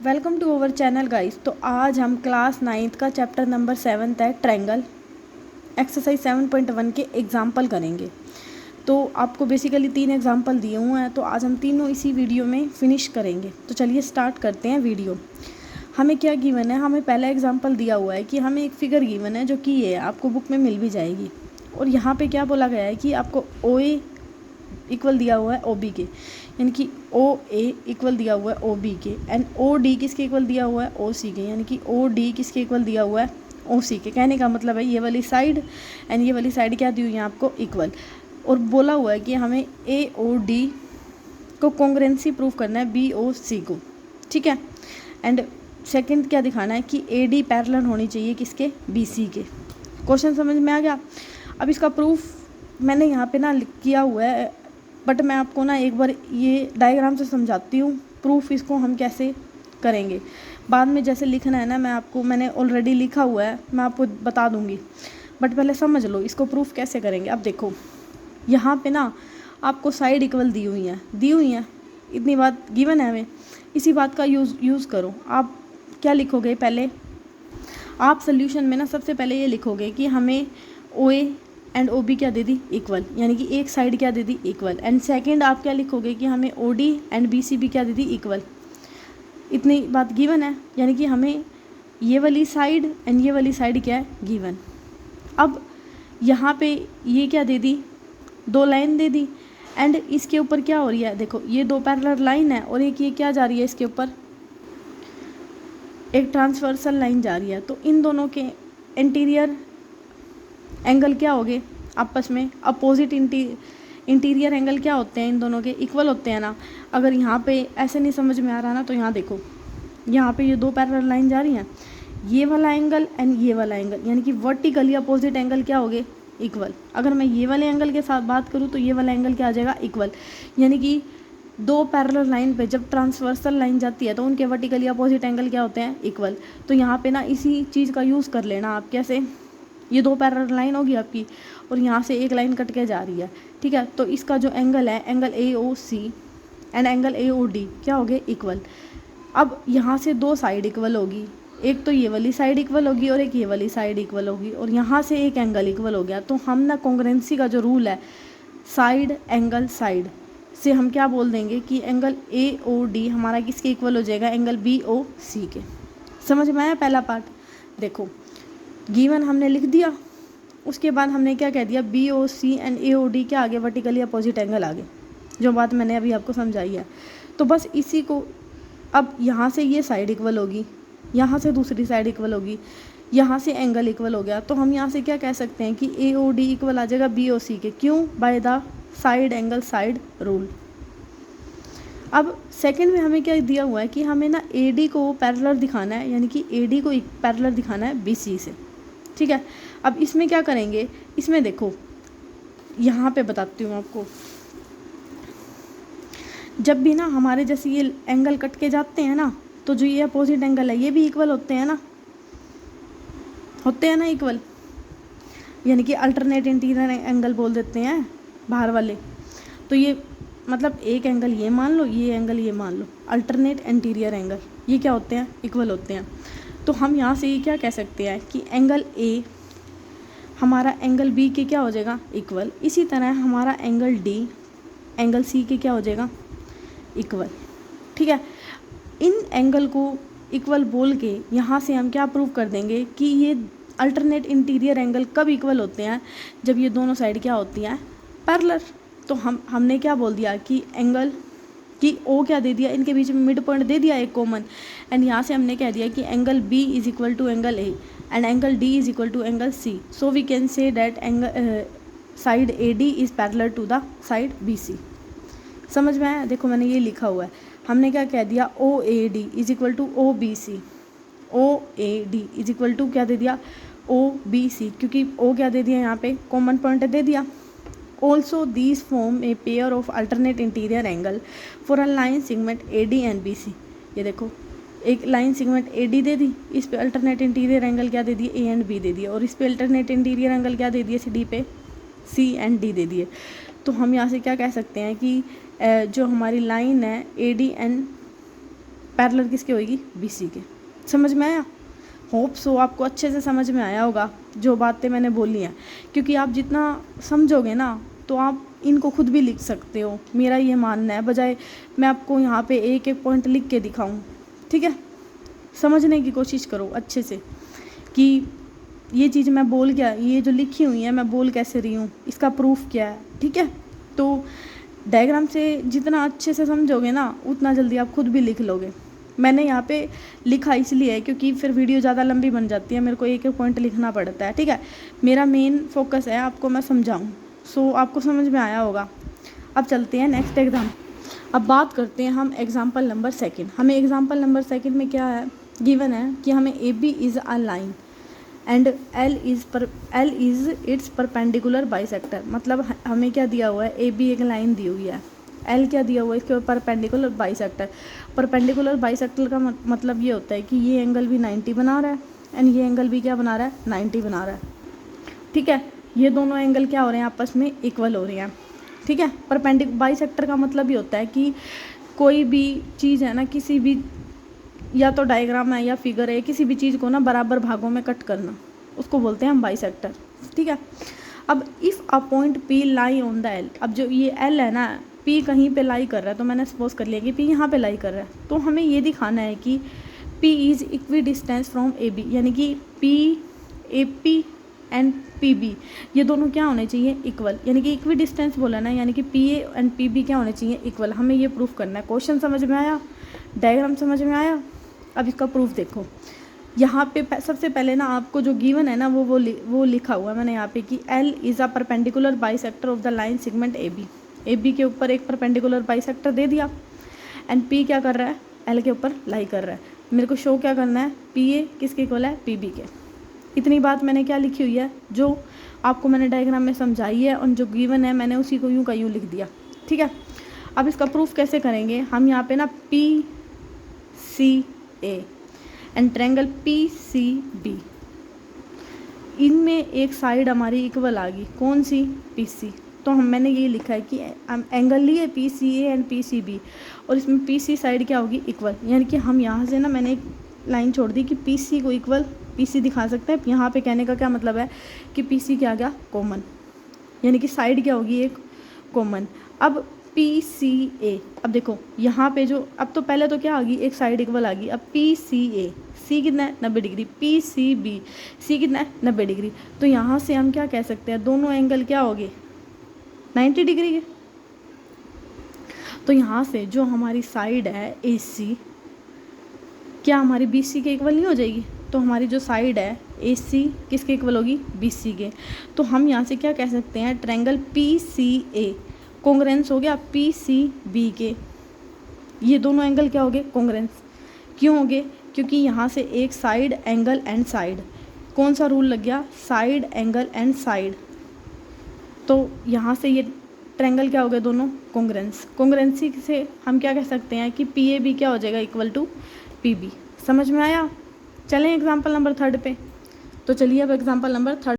Welcome to our channel guys. तो आज हम क्लास 9th का चैप्टर नंबर 7 है ट्रायंगल एक्सरसाइज 7.1 के एग्जाम्पल करेंगे। तो आपको बेसिकली 3 एग्जाम्पल दिए हुए हैं, तो आज हम तीनों इसी वीडियो में फिनिश करेंगे। तो चलिए स्टार्ट करते हैं वीडियो। हमें क्या गिवन है, हमें पहला एग्जाम्पल दिया हुआ है कि हमें एक फिगर गिवन है जो कि ये आपको बुक में मिल भी जाएगी। और यहाँ पे क्या बोला गया है कि आपको ओ ए इक्वल दिया हुआ है ओ बी के, यानी कि ओ ए इक्वल दिया हुआ है ओ बी के, एंड ओ डी किसके इक्वल दिया हुआ है ओ सी के, यानी कि ओ डी किसके इक्वल दिया हुआ है ओ सी के। कहने का मतलब है ये वाली साइड एंड ये वाली साइड क्या दी हुई है आपको इक्वल। और बोला हुआ है कि हमें ए ओ डी को कॉन्ग्रुएंसी प्रूफ करना है बी ओ सी को, ठीक है। एंड सेकंड क्या दिखाना है कि ए डी पैरेलल होनी चाहिए किसके बी सी के। क्वेश्चन समझ में आ गया। अब इसका प्रूफ मैंने यहाँ पे ना किया हुआ है, बट मैं आपको ना एक बार ये डायग्राम से समझाती हूँ प्रूफ इसको हम कैसे करेंगे। बाद में जैसे लिखना है ना, मैंने ऑलरेडी लिखा हुआ है, मैं आपको बता दूँगी, बट पहले समझ लो इसको प्रूफ कैसे करेंगे। अब देखो यहाँ पे ना आपको साइड इक्वल दी हुई हैं, इतनी बात गिवन है हमें। इसी बात का यूज़ करो। आप क्या लिखोगे, पहले आप सोल्यूशन में ना सबसे पहले ये लिखोगे कि हमें ओ ए एंड ओ बी क्या दे दी इक्वल, यानी कि एक साइड क्या दे दी इक्वल। एंड सेकंड आप क्या लिखोगे कि हमें O D and B C B क्या दे दी इक्वल। इतनी बात गिवन है, यानी कि हमें ये वाली साइड एंड ये वाली साइड क्या है गिवन। अब यहाँ पे ये क्या दे दी, दो लाइन दे दी, एंड इसके ऊपर क्या हो रही है, देखो ये दो पैरेलल लाइन है और एक ये क्या जा रही है, इसके ऊपर एक ट्रांसवर्सल लाइन जा रही है। तो इन दोनों के इंटीरियर एंगल क्या हो गए आपस में, अपोजिट इंटीरियर एंगल क्या होते हैं, इन दोनों के इक्वल होते हैं ना। अगर यहाँ पे ऐसे नहीं समझ में आ रहा ना, तो यहाँ देखो, यहाँ पे ये दो पैरेलल लाइन जा रही हैं, ये वाला एंगल एंड ये वाला एंगल, यानी कि वर्टिकली अपोजिट एंगल क्या हो गए इक्वल। अगर मैं ये वाले एंगल के साथ बात करूँ तो ये वाला एंगल क्या आ जाएगा इक्वल, यानी कि दो पैरेलल लाइन पे जब ट्रांसवर्सल लाइन जाती है तो उनके वर्टिकली अपोजिट एंगल क्या होते हैं इक्वल। तो यहाँ पे ना इसी चीज़ का यूज़ कर लेना आप। कैसे, ये दो पैरेलल लाइन होगी आपकी और यहाँ से एक लाइन कट के जा रही है, ठीक है। तो इसका जो एंगल है, angle A O C and angle A O D क्या हो गए इक्वल। अब यहाँ से दो साइड इक्वल होगी, एक तो ये वाली साइड इक्वल होगी और एक ये वाली साइड इक्वल होगी, और यहाँ से एक एंगल इक्वल हो गया। तो हम ना कॉन्ग्रुएंसी का जो रूल है साइड एंगल साइड से हम क्या बोल देंगे कि एंगल ए ओ डी हमारा किसके इक्वल हो जाएगा, एंगल बी ओ सी के। समझ में आया पहला पार्ट। देखो गिवन हमने लिख दिया, उसके बाद हमने क्या कह दिया, B O C and A O D क्या आगे वर्टिकली अपोजिट एंगल आगे, जो बात मैंने अभी आपको समझाई है। तो बस इसी को, अब यहाँ से ये साइड इक्वल होगी, यहाँ से दूसरी साइड इक्वल होगी, यहाँ से एंगल इक्वल हो गया। तो हम यहाँ से क्या कह सकते हैं कि ए ओ डी इक्वल आ जाएगा बी ओ सी के। क्यों, by the side angle side rule. अब सेकंड में हमें क्या दिया हुआ है कि हमें ना ए डी को पैरेलल दिखाना है, यानी कि ए डी को पैरेलल दिखाना है बी सी से, ठीक है। अब इसमें क्या करेंगे, इसमें देखो यहाँ पे बताती हूँ आपको। जब भी ना हमारे जैसे ये एंगल कट के जाते हैं ना, तो जो ये अपोजिट एंगल है ये भी इक्वल होते हैं ना इक्वल, यानी कि अल्टरनेट इंटीरियर एंगल बोल देते हैं बाहर वाले। तो ये मतलब एक एंगल ये मान लो, ये एंगल ये मान लो, अल्टरनेट इंटीरियर एंगल ये क्या होते हैं इक्वल होते हैं। तो हम यहाँ से ये क्या कह सकते हैं कि एंगल ए हमारा एंगल बी के क्या हो जाएगा इक्वल। इसी तरह हमारा एंगल डी एंगल सी के क्या हो जाएगा इक्वल, ठीक है। इन एंगल को इक्वल बोल के यहाँ से हम क्या प्रूव कर देंगे कि ये अल्टरनेट इंटीरियर एंगल कब इक्वल होते हैं, जब ये दोनों साइड क्या होती हैं पैरेलल। तो हमने क्या बोल दिया कि एंगल कि ओ क्या दे दिया, इनके बीच में मिड पॉइंट दे दिया एक कॉमन, एंड यहाँ से हमने कह दिया कि angle B is equal to angle A and angle D is equal to angle C. So we can say that angle side A D is parallel to the side B C. समझ में आया। देखो मैंने ये लिखा हुआ है, हमने क्या कह दिया O A D is equal to O B C, O A D is equal to क्या दे दिया ओ बी सी, क्योंकि ओ क्या दे दिया यहाँ पे कॉमन पॉइंट दे दिया। Also these form a pair of alternate interior angle for a line segment AD and BC। ये देखो एक लाइन सेगमेंट AD दे दी, इस पे अल्टरनेट इंटीरियर एंगल क्या दे दिए A एंड B दे दिए, और इस पे अल्टरनेट इंटीरियर एंगल क्या दे दिए CD पे C एंड D दे दिए। तो हम यहाँ से क्या कह सकते हैं कि जो हमारी लाइन है AD एंड पैरेलल किसके होगी, BC के। समझ में आया? होप सो आपको अच्छे से समझ में आया होगा जो बातें मैंने बोली हैं, क्योंकि आप जितना समझोगे ना तो आप इनको खुद भी लिख सकते हो, मेरा ये मानना है, बजाय मैं आपको यहाँ पे एक एक पॉइंट लिख के दिखाऊं। ठीक है, समझने की कोशिश करो अच्छे से कि ये चीज़ मैं बोल क्या, ये जो लिखी हुई है मैं बोल कैसे रही हूँ, इसका प्रूफ क्या है। ठीक है, तो डायग्राम से जितना अच्छे से समझोगे ना उतना जल्दी आप खुद भी लिख लोगे। मैंने यहाँ पे लिखा इसलिए है क्योंकि फिर वीडियो ज़्यादा लंबी बन जाती है, मेरे को एक एक पॉइंट लिखना पड़ता है। ठीक है, मेरा मेन फोकस है आपको मैं समझाऊँ। सो आपको समझ में आया होगा। अब चलते हैं नेक्स्ट एग्जाम। अब बात करते हैं हम एग्जाम्पल नंबर 2। हमें एग्जाम्पल नंबर 2 में क्या है, गिवन है कि हमें AB is a line and L is it's perpendicular bisector. मतलब हमें क्या दिया हुआ है, AB एक लाइन दी हुई है, L क्या दिया हुआ है, इसके परपेंडिकुलर बाइसेक्टर। परपेंडिकुलर बाइसेक्टर का मतलब ये होता है कि ये एंगल भी 90 बना रहा है एंड ये एंगल भी क्या बना रहा है, 90 बना रहा है। ठीक है, ये दोनों एंगल क्या हो रहे हैं, आपस में इक्वल हो रहे हैं। ठीक है, बाइसेक्टर का मतलब ये होता है कि कोई भी चीज़ है ना, किसी भी या तो डायग्राम है या फिगर है, किसी भी चीज़ को ना बराबर भागों में कट करना, उसको बोलते हैं हम बाइसेक्टर। ठीक है, अब if a point P lie on the L, अब जो ये L है ना, P कहीं पे लाई कर रहा है, तो मैंने सपोज कर लिया कि P यहाँ पे लाई कर रहा है, तो हमें ये दिखाना है कि P is equi distance from AB, यानी कि AP एंड PB ये दोनों क्या होने चाहिए, इक्वल। यानी कि इक्वी डिस्टेंस बोला ना, यानी कि PA एंड PB क्या होने चाहिए, इक्वल। हमें ये प्रूफ करना है। क्वेश्चन समझ में आया, डायग्राम समझ में आया। अब इसका प्रूफ देखो, यहाँ पे सबसे पहले ना आपको जो गिवन है ना वो लिखा हुआ है मैंने यहाँ पे कि L is a perpendicular bisector of the line segment AB के ऊपर एक परपेंडिकुलर बाइसेक्टर दे दिया एंड P क्या कर रहा है, L के ऊपर लाई कर रहा है। मेरे को शो क्या करना है, PA किसके इक्वल है, PB के। इतनी बात मैंने क्या लिखी हुई है, जो आपको मैंने डायग्राम में समझाई है और जो गिवन है मैंने उसी को यूँ का यूँ लिख दिया। ठीक है, अब इसका प्रूफ कैसे करेंगे, हम यहाँ पे ना PCA एंड ट्रायंगल PCB, इनमें एक साइड हमारी इक्वल आ गई, कौन सी, PC। तो मैंने ये लिखा है कि एंगल लिए PCA एंड PCB और इसमें PC साइड क्या होगी, इक्वल। यानी कि हम यहाँ से ना मैंने एक लाइन छोड़ दी कि PC को इक्वल PC दिखा सकते हैं। यहाँ पे कहने का क्या मतलब है कि PC क्या आ गया, कॉमन, यानी कि साइड क्या होगी, एक कॉमन। अब PCA, अब देखो यहाँ पे जो, अब तो पहले तो क्या आ गई, एक साइड इक्वल आ गई। अब PCA, C कितना है, 90 डिग्री, PCB, C कितना है, 90 डिग्री। तो यहाँ से हम क्या कह सकते हैं, दोनों एंगल क्या हो गए, 90 डिग्री के। तो यहाँ से जो हमारी साइड है AC क्या हमारी BC के इक्वल नहीं हो जाएगी। तो हमारी जो साइड है AC किसके इक्वल होगी, BC के। तो हम यहाँ से क्या कह सकते हैं, ट्रायंगल PCA कॉन्ग्रेंस हो गया PCB के। ये दोनों एंगल क्या हो गए, कॉन्ग्रेंस। क्यों हो गए, क्योंकि यहाँ से एक साइड एंगल एंड साइड, कौन सा रूल लग गया, साइड एंगल एंड साइड। तो यहाँ से ये ट्रायंगल क्या हो गए, दोनों कॉन्ग्रेंस। कॉन्ग्रेंसी से हम क्या कह सकते हैं कि PAB क्या हो जाएगा, इक्वल टू PB। समझ में आया। चलें एग्जाम्पल नंबर 3 पे। तो चलिए अब एग्जाम्पल नंबर 3